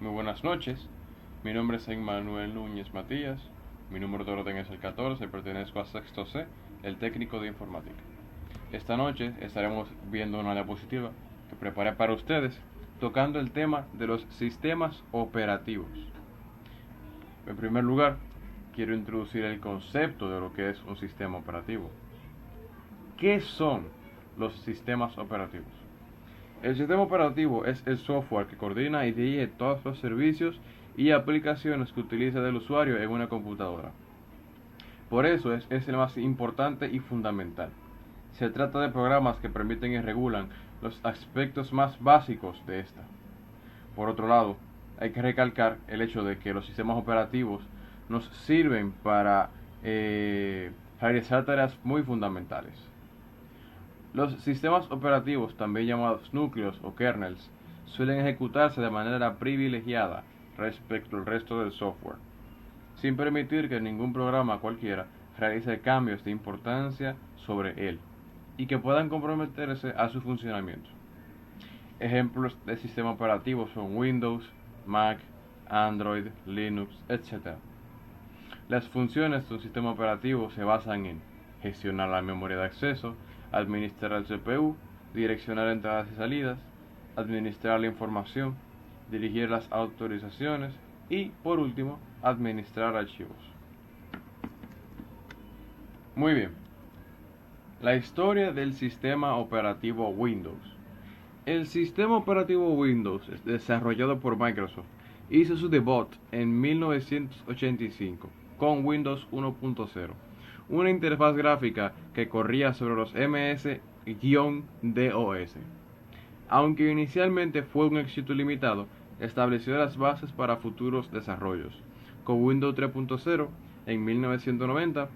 Muy buenas noches, mi nombre es Emmanuel Núñez Matías, mi número de orden es el 14, pertenezco a sexto C, el técnico de informática. Esta noche estaremos viendo una diapositiva que preparé para ustedes, tocando el tema de los sistemas operativos. En primer lugar, quiero introducir el concepto de lo que es un sistema operativo. ¿Qué son los sistemas operativos? El sistema operativo es el software que coordina y dirige todos los servicios y aplicaciones que utiliza el usuario en una computadora. Por eso es el más importante y fundamental. Se trata de programas que permiten y regulan los aspectos más básicos de esta. Por otro lado, hay que recalcar el hecho de que los sistemas operativos nos sirven para realizar tareas muy fundamentales. Los sistemas operativos, también llamados núcleos o kernels, suelen ejecutarse de manera privilegiada respecto al resto del software, sin permitir que ningún programa cualquiera realice cambios de importancia sobre él y que puedan comprometerse a su funcionamiento. Ejemplos de sistema operativo son Windows, Mac, Android, Linux, etc. Las funciones de un sistema operativo se basan en gestionar la memoria de acceso, administrar el CPU, direccionar entradas y salidas, administrar la información, dirigir las autorizaciones y, por último, administrar archivos. Muy bien, la historia del sistema operativo Windows. El sistema operativo Windows, desarrollado por Microsoft, hizo su debut en 1985 con Windows 1.0, una interfaz gráfica que corría sobre los MS-DOS. Aunque inicialmente fue un éxito limitado, estableció las bases para futuros desarrollos, con Windows 3.0 en 1990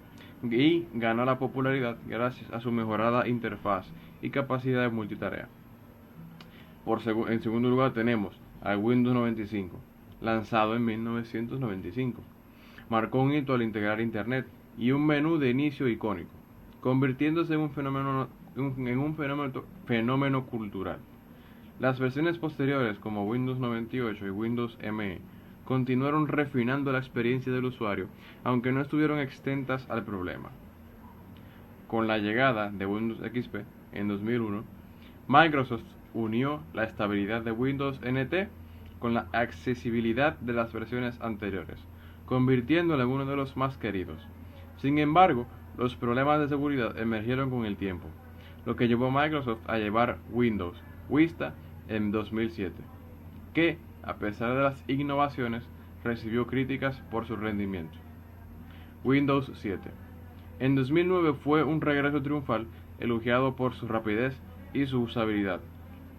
y ganó la popularidad gracias a su mejorada interfaz y capacidad de multitarea. En segundo lugar tenemos al Windows 95, lanzado en 1995. Marcó un hito al integrar Internet y un menú de inicio icónico, convirtiéndose en un fenómeno cultural. Las versiones posteriores, como Windows 98 y Windows ME, continuaron refinando la experiencia del usuario, aunque no estuvieron exentas al problema. Con la llegada de Windows XP en 2001, Microsoft unió la estabilidad de Windows NT con la accesibilidad de las versiones anteriores, convirtiéndolo en uno de los más queridos. Sin embargo, los problemas de seguridad emergieron con el tiempo, lo que llevó a Microsoft a llevar Windows Vista en 2007, que, a pesar de las innovaciones, recibió críticas por su rendimiento. Windows 7. En 2009 fue un regreso triunfal, elogiado por su rapidez y su usabilidad.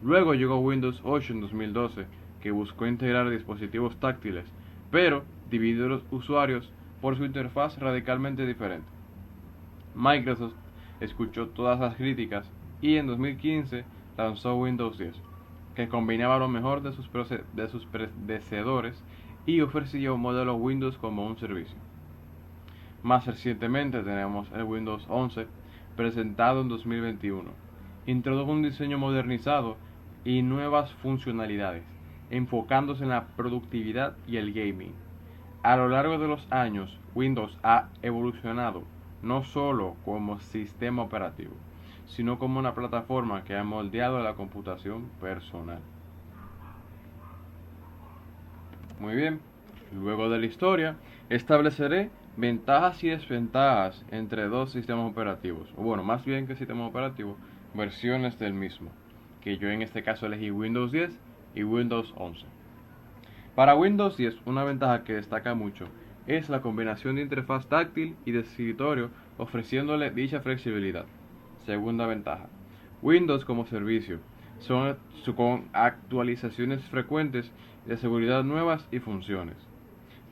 Luego llegó Windows 8 en 2012, que buscó integrar dispositivos táctiles, pero dividió a los usuarios por su interfaz radicalmente diferente. Microsoft escuchó todas las críticas y en 2015 lanzó Windows 10, que combinaba lo mejor de sus predecesores y ofrecía un modelo Windows como un servicio. Más recientemente tenemos el Windows 11, presentado en 2021. Introdujo un diseño modernizado y nuevas funcionalidades, enfocándose en la productividad y el gaming. A lo largo de los años, Windows ha evolucionado no solo como sistema operativo, sino como una plataforma que ha moldeado la computación personal. Muy bien, luego de la historia, estableceré ventajas y desventajas entre dos sistemas operativos, o bueno, más bien que sistema operativo, versiones del mismo, que yo en este caso elegí Windows 10 y Windows 11. Para Windows 10, una ventaja que destaca mucho es la combinación de interfaz táctil y de escritorio, ofreciéndole dicha flexibilidad. Segunda ventaja, Windows como servicio, con actualizaciones frecuentes de seguridad nuevas y funciones.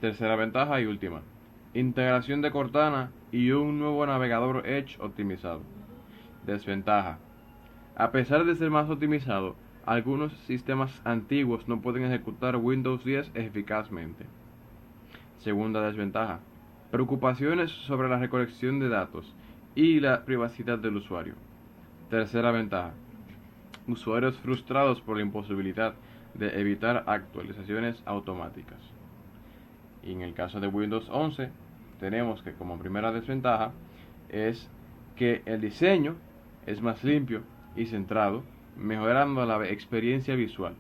Tercera ventaja y última, integración de Cortana y un nuevo navegador Edge optimizado. Desventaja, a pesar de ser más optimizado, algunos sistemas antiguos no pueden ejecutar Windows 10 eficazmente. Segunda desventaja, preocupaciones sobre la recolección de datos y la privacidad del usuario. Tercera ventaja, usuarios frustrados por la imposibilidad de evitar actualizaciones automáticas. Y en el caso de Windows 11, tenemos que como primera desventaja es que el diseño es más limpio y centrado, mejorando la experiencia visual.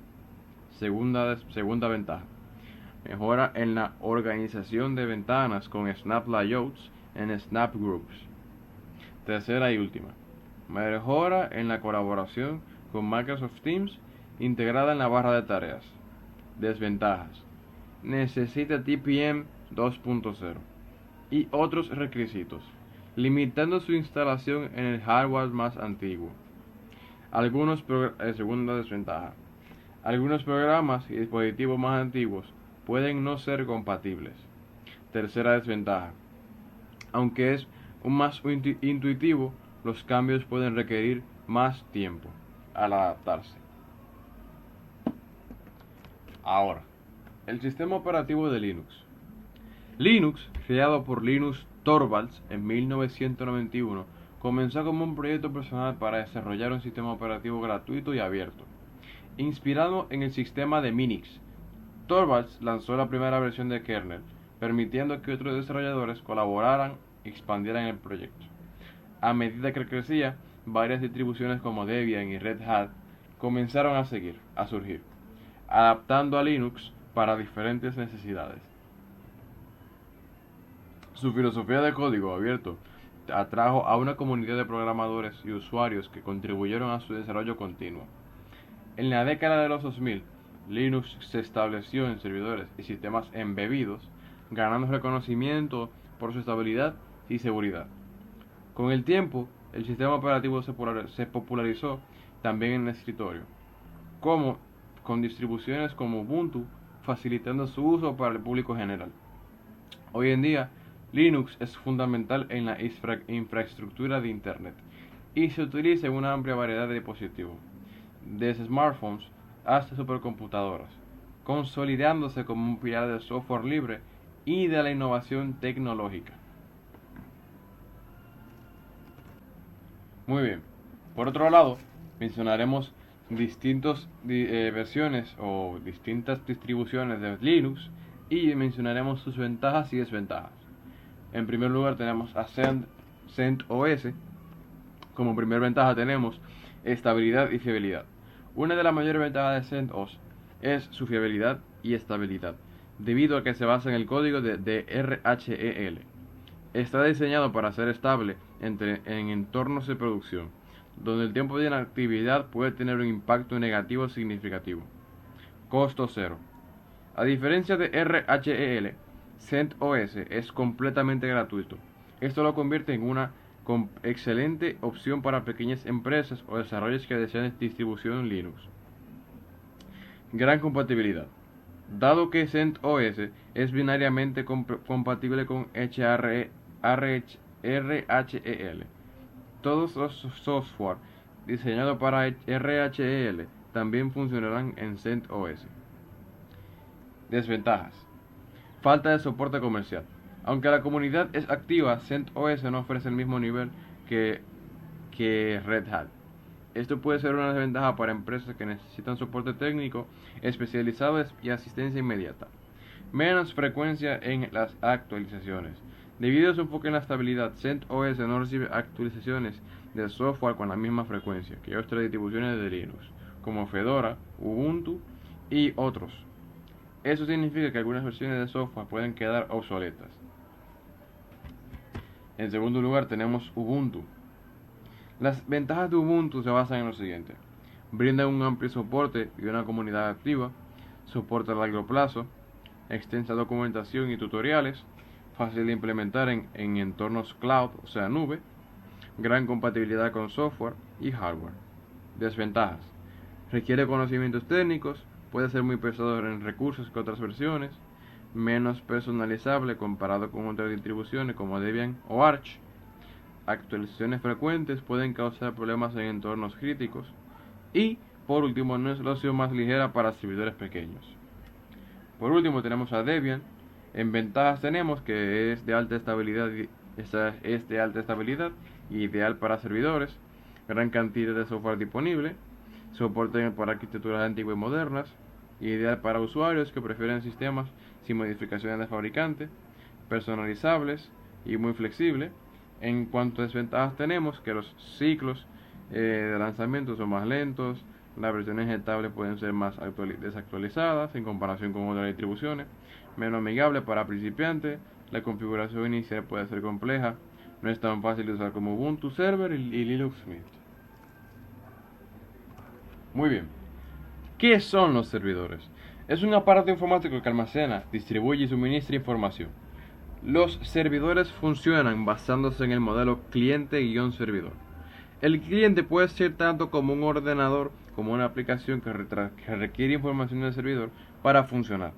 Segunda ventaja, mejora en la organización de ventanas con Snap Layouts en Snap Groups. Tercera y última, mejora en la colaboración con Microsoft Teams integrada en la barra de tareas. Desventajas, necesita TPM 2.0 y otros requisitos, limitando su instalación en el hardware más antiguo. Segunda desventaja, algunos programas y dispositivos más antiguos pueden no ser compatibles. Tercera desventaja, aunque es más intuitivo, los cambios pueden requerir más tiempo al adaptarse. Ahora, el sistema operativo de Linux. Linux, creado por Linus Torvalds en 1991, comenzó como un proyecto personal para desarrollar un sistema operativo gratuito y abierto. Inspirado en el sistema de Minix, Torvalds lanzó la primera versión de kernel, permitiendo que otros desarrolladores colaboraran y expandieran el proyecto. A medida que crecía, varias distribuciones como Debian y Red Hat comenzaron a surgir, adaptando a Linux para diferentes necesidades. Su filosofía de código abierto atrajo a una comunidad de programadores y usuarios que contribuyeron a su desarrollo continuo. En la década de los 2000, Linux se estableció en servidores y sistemas embebidos, ganando reconocimiento por su estabilidad y seguridad. Con el tiempo, el sistema operativo se popularizó también en el escritorio, con distribuciones como Ubuntu, facilitando su uso para el público general. Hoy en día, Linux es fundamental en la infraestructura de Internet y se utiliza en una amplia variedad de dispositivos, desde smartphones hasta supercomputadoras, consolidándose como un pilar del software libre y de la innovación tecnológica. Muy bien, por otro lado, mencionaremos distintas versiones o distintas distribuciones de Linux y mencionaremos sus ventajas y desventajas. En primer lugar tenemos a CentOS. Como primer ventaja tenemos estabilidad y fiabilidad. Una de las mayores ventajas de CentOS es su fiabilidad y estabilidad, debido a que se basa en el código de DRHEL. Está diseñado para ser estable en entornos de producción, donde el tiempo de inactividad puede tener un impacto negativo significativo. Costo cero. A diferencia de RHEL, CentOS es completamente gratuito. Esto lo convierte en una excelente opción para pequeñas empresas o desarrollos que desean distribución Linux. Gran compatibilidad. Dado que CentOS es binariamente compatible con RHEL, todos los software diseñados para RHEL también funcionarán en CentOS. Desventajas. Falta de soporte comercial. Aunque la comunidad es activa, CentOS no ofrece el mismo nivel que Red Hat. Esto puede ser una desventaja para empresas que necesitan soporte técnico especializado y asistencia inmediata. Menos frecuencia en las actualizaciones. Debido a su enfoque en la estabilidad, CentOS no recibe actualizaciones de software con la misma frecuencia que otras distribuciones de Linux, como Fedora, Ubuntu y otros. Eso significa que algunas versiones de software pueden quedar obsoletas. En segundo lugar tenemos Ubuntu. Las ventajas de Ubuntu se basan en lo siguiente: brinda un amplio soporte y una comunidad activa, soporte a largo plazo, extensa documentación y tutoriales, fácil de implementar en entornos cloud, o sea nube, gran compatibilidad con software y hardware. Desventajas: requiere conocimientos técnicos, puede ser muy pesado en recursos que otras versiones, menos personalizable comparado con otras distribuciones como Debian o Arch. Actualizaciones frecuentes pueden causar problemas en entornos críticos. Y, por último, no es la opción más ligera para servidores pequeños. Por último, tenemos a Debian. En ventajas tenemos que es de alta estabilidad y ideal para servidores, gran cantidad de software disponible, soporte para arquitecturas antiguas y modernas, ideal para usuarios que prefieren sistemas sin modificaciones de fabricante, personalizables y muy flexibles. En cuanto a desventajas tenemos que los ciclos de lanzamiento son más lentos, las versiones ejecutables pueden ser más desactualizadas en comparación con otras distribuciones, menos amigable para principiantes, la configuración inicial puede ser compleja, no es tan fácil de usar como Ubuntu Server y Linux Mint. Muy bien, ¿qué son los servidores? Es un aparato informático que almacena, distribuye y suministra información. Los servidores funcionan basándose en el modelo cliente-servidor. El cliente puede ser tanto como un ordenador como una aplicación que requiere información del servidor para funcionar.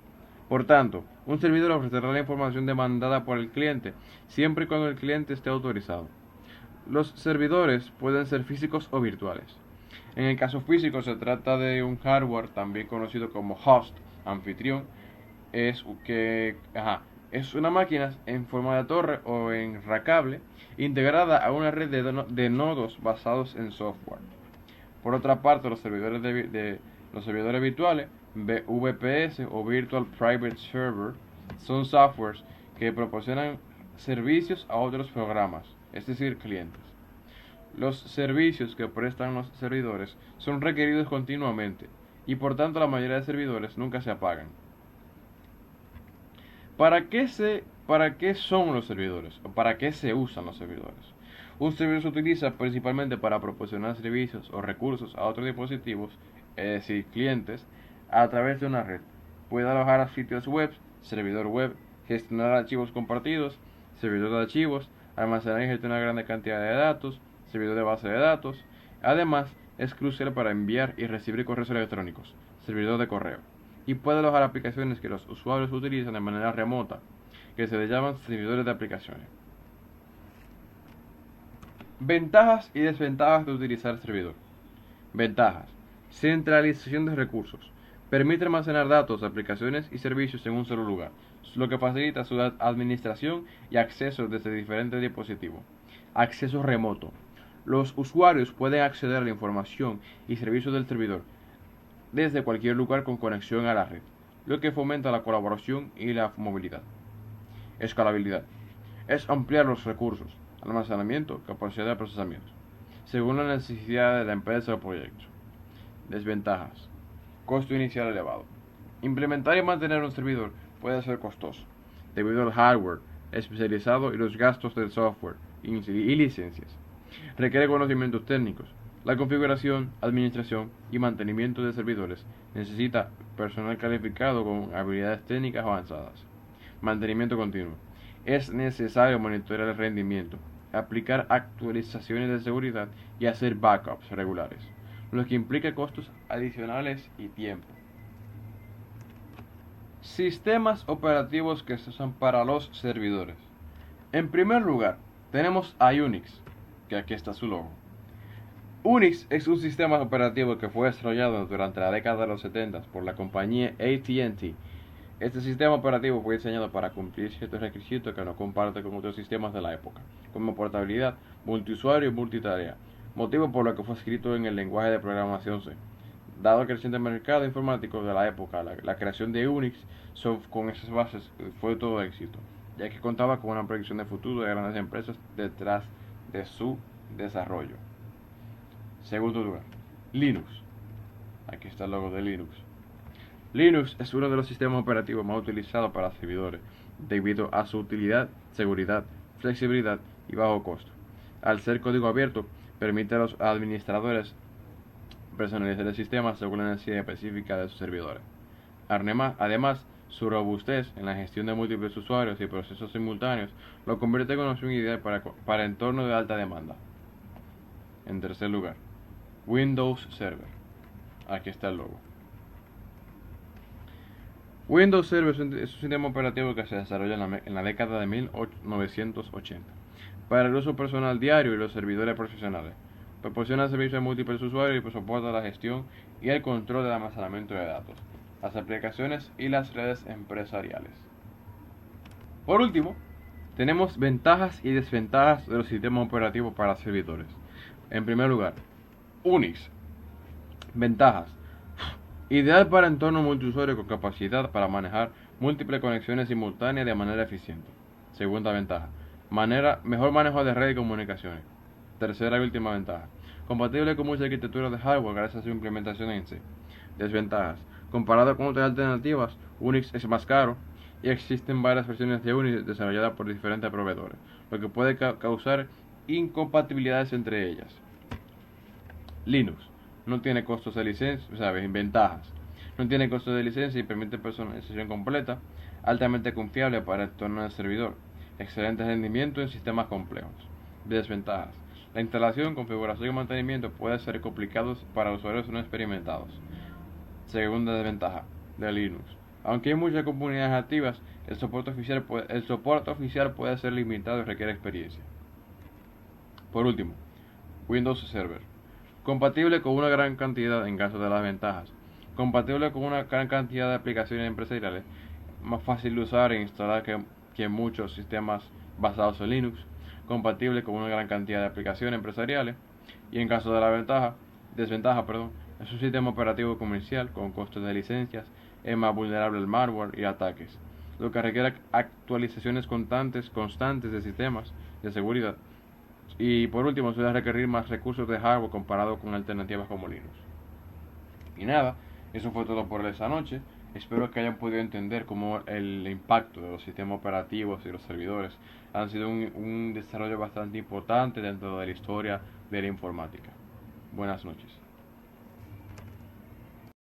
Por tanto, un servidor ofrecerá la información demandada por el cliente siempre y cuando el cliente esté autorizado. Los servidores pueden ser físicos o virtuales. En el caso físico se trata de un hardware también conocido como host, anfitrión, es una máquina en forma de torre o en rackable integrada a una red de nodos basados en software. Por otra parte, los servidores virtuales, VPS o Virtual Private Server, son softwares que proporcionan servicios a otros programas, es decir, clientes. Los servicios que prestan los servidores son requeridos continuamente y por tanto la mayoría de servidores nunca se apagan. ¿Para qué son los servidores? ¿O para qué se usan los servidores? Un servidor se utiliza principalmente para proporcionar servicios o recursos a otros dispositivos, es decir, clientes, a través de una red. Puede alojar a sitios web, servidor web, gestionar archivos compartidos, servidor de archivos, almacenar y gestionar grandes cantidades de datos, servidor de base de datos. Además, es crucial para enviar y recibir correos electrónicos, servidor de correo. Y puede alojar aplicaciones que los usuarios utilizan de manera remota, que se les llaman servidores de aplicaciones. Ventajas y desventajas de utilizar servidor. Ventajas: centralización de recursos. Permite almacenar datos, aplicaciones y servicios en un solo lugar, lo que facilita su administración y acceso desde diferentes dispositivos. Acceso remoto. Los usuarios pueden acceder a la información y servicios del servidor desde cualquier lugar con conexión a la red, lo que fomenta la colaboración y la movilidad. Escalabilidad. Es ampliar los recursos, almacenamiento, capacidad de procesamiento, según la necesidad de la empresa o proyecto. Desventajas. Costo inicial elevado. Implementar y mantener un servidor puede ser costoso, debido al hardware especializado y los gastos del software y licencias. Requiere conocimientos técnicos. La configuración, administración y mantenimiento de servidores necesita personal calificado con habilidades técnicas avanzadas. Mantenimiento continuo. Es necesario monitorear el rendimiento, aplicar actualizaciones de seguridad y hacer backups regulares, lo que implica costos adicionales y tiempo. Sistemas operativos que se usan para los servidores. En primer lugar, tenemos a Unix, que aquí está su logo. Unix es un sistema operativo que fue desarrollado durante la década de los 70 por la compañía AT&T. Este sistema operativo fue diseñado para cumplir ciertos requisitos que no comparte con otros sistemas de la época, como portabilidad, multiusuario y multitarea, motivo por lo que fue escrito en el lenguaje de programación C. Dado el creciente mercado informático de la época, la creación de Unix con esas bases fue todo éxito, ya que contaba con una proyección de futuro de grandes empresas detrás de su desarrollo. Segundo lugar, Linux. Aquí está el logo de Linux. Linux es uno de los sistemas operativos más utilizados para servidores, debido a su utilidad, seguridad, flexibilidad y bajo costo. Al ser código abierto, permite a los administradores personalizar el sistema según la necesidad específica de sus servidores. Además, su robustez en la gestión de múltiples usuarios y procesos simultáneos lo convierte en una opción ideal para entornos de alta demanda. En tercer lugar, Windows Server. Aquí está el logo. Windows Server es un sistema operativo que se desarrolla en la década de 1980 para el uso personal diario y los servidores profesionales. Proporciona servicios a múltiples usuarios y soporta la gestión y el control del almacenamiento de datos, las aplicaciones y las redes empresariales. Por último, tenemos ventajas y desventajas de los sistemas operativos para servidores. En primer lugar, Unix. Ventajas: Ideal para entornos multiusuario con capacidad para manejar múltiples conexiones simultáneas de manera eficiente. Segunda ventaja. Mejor manejo de red y comunicaciones. Tercera y última ventaja. Compatible con mucha arquitectura de hardware gracias a su implementación en C. Desventajas. Comparado con otras alternativas, Unix es más caro y existen varias versiones de Unix desarrolladas por diferentes proveedores, lo que puede causar incompatibilidades entre ellas. Linux no tiene costos de licencia, ¿sabes? Ventajas. No tiene costos de licencia y permite personalización completa, altamente confiable para el entorno del servidor, excelente rendimiento en sistemas complejos. Desventajas. La instalación, configuración y mantenimiento puede ser complicados para usuarios no experimentados. Segunda desventaja de Linux. Aunque hay muchas comunidades activas, el soporte oficial puede ser limitado y requiere experiencia. Por último, Windows Server. Compatible con una gran cantidad, en caso de las ventajas, compatible con una gran cantidad de aplicaciones empresariales, más fácil de usar e instalar que muchos sistemas basados en Linux, compatible con una gran cantidad de aplicaciones empresariales, y en caso de la desventaja, es un sistema operativo comercial con costos de licencias, es más vulnerable al malware y ataques, lo que requiere actualizaciones constantes de sistemas de seguridad. Y por último, suele requerir más recursos de hardware comparado con alternativas como Linux. Y nada, eso fue todo por esa noche. Espero que hayan podido entender cómo el impacto de los sistemas operativos y los servidores han sido un desarrollo bastante importante dentro de la historia de la informática. Buenas noches.